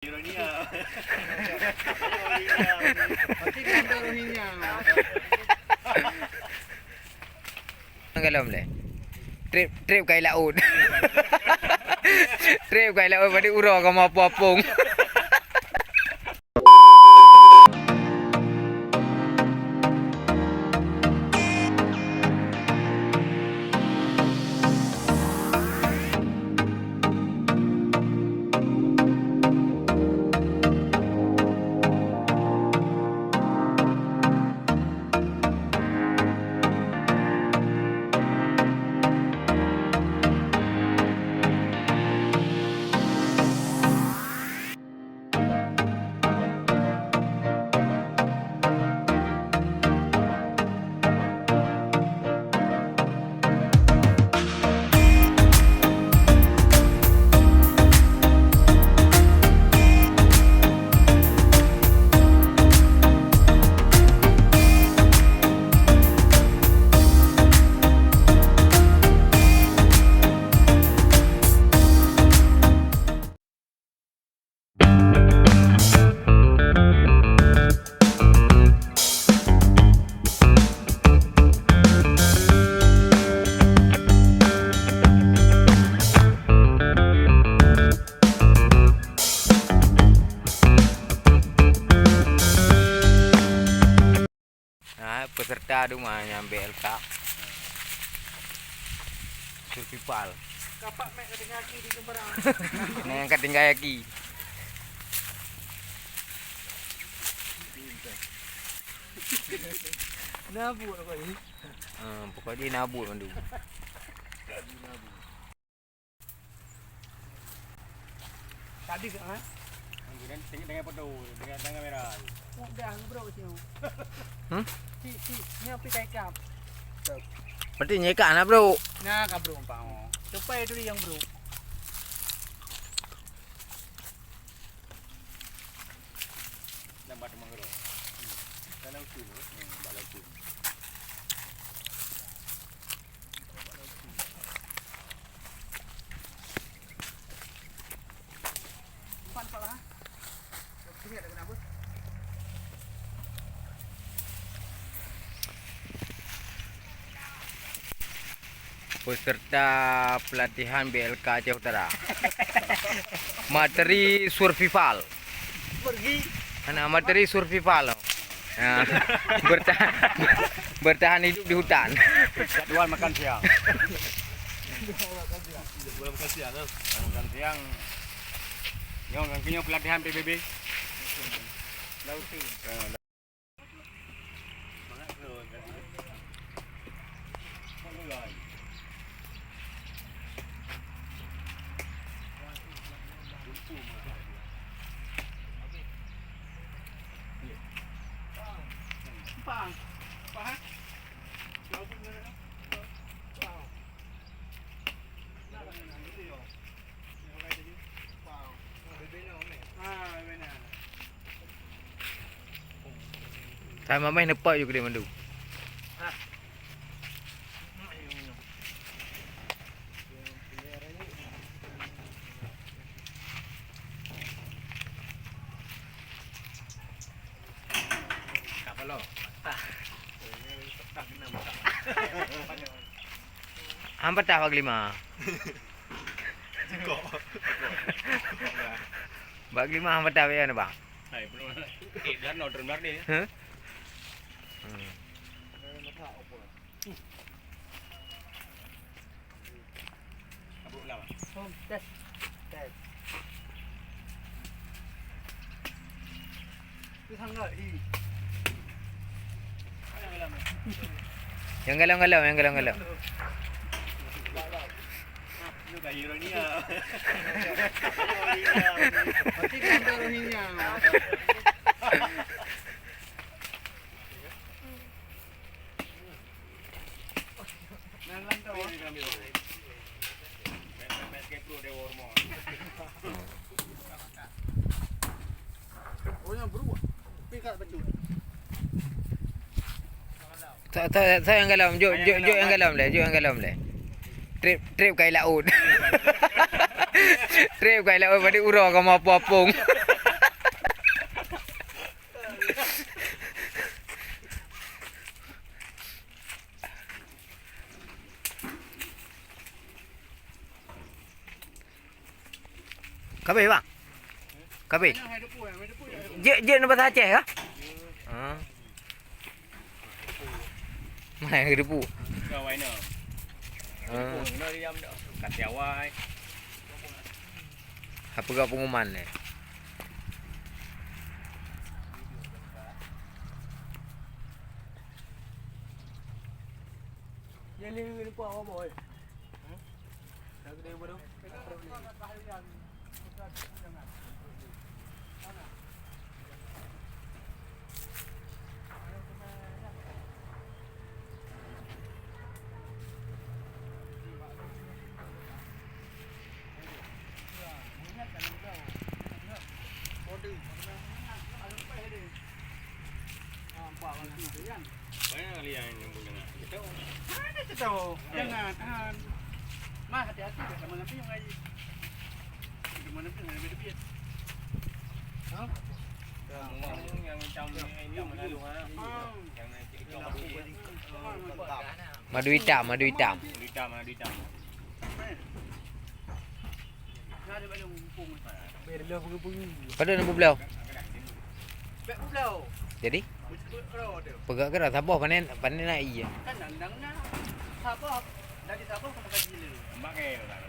Ironia. Pati ganda Rohingya. Tenggelam le. Trip kai laut. Trip kai laut pada ura ke mau apung. Peserta rumah nyampe LK survival. Kapak mek ketingaki di Kembarang. Yang ketinggalan lagi. Nabut apa ni? Pokoknya dia nabut mandu. Tadi ke ah? Kemudian dengan foto dengan tangga merah. Oh, dah bro ke sini. Si, ni apa kai kap? Berarti nyekan lah bro. Nah, ka bro pa oh. Cepai tu yang bro. Lambat mangro. Kalau tu, balau tu. Pan pa lah. Sini ada kenapa? Peserta pelatihan BLK Aceh Utara. Materi survival. Pergi. Materi survival. Bertahan hidup di hutan. Jadwal makan siang. Jadwal makan siang. Makan siang. Yang pelatihan PBB. Lauti. Pang. Pang. Saya mamai nepak juga dia mandu. Kapalo. Hampa tak bagi lima. Bagi lima hampa tak ya bang. Hai, belum. Dan order benar ni. Abuk lawa. Home test. Test. Tu sangat i. Yang galau-galau. Itu gaya ironia. Pati ganda Rohingya. Nan lantau. Oh yang bro. Pikat baju. Saya yang galau. Jom yang galau le. Trip kai laut. Trip kai laut pada ura ke mau apung. Kabeh bang. Kabeh. Yang hai depu, hai depu. Je nak bahasa Aceh kah? Ha. Mai depu. Kau wai no. Ha. No diam dak. Kat tiawai. Apa kau pengumuman ni? Yang ni depu apa boy? Dah gede baru. Banyak kali yang nyambung dengan kita. Ada tu tahu. Jangan. Mah hati-hati kat mana pun yang lagi. Di mana pun ada beda-beda. Yang macam ini mana lu ha. Yang kau Madu hitam, madu hitam. Duitam. Ada balik mumpung. Berlah pergi. Pada nak berblau. Bek pulau. Jadi, Betul tu. pegak keras sabah panen nak iya. Kan nang nak. Sabah. Dari Sabah ke Mekah gila. Mak ke tak.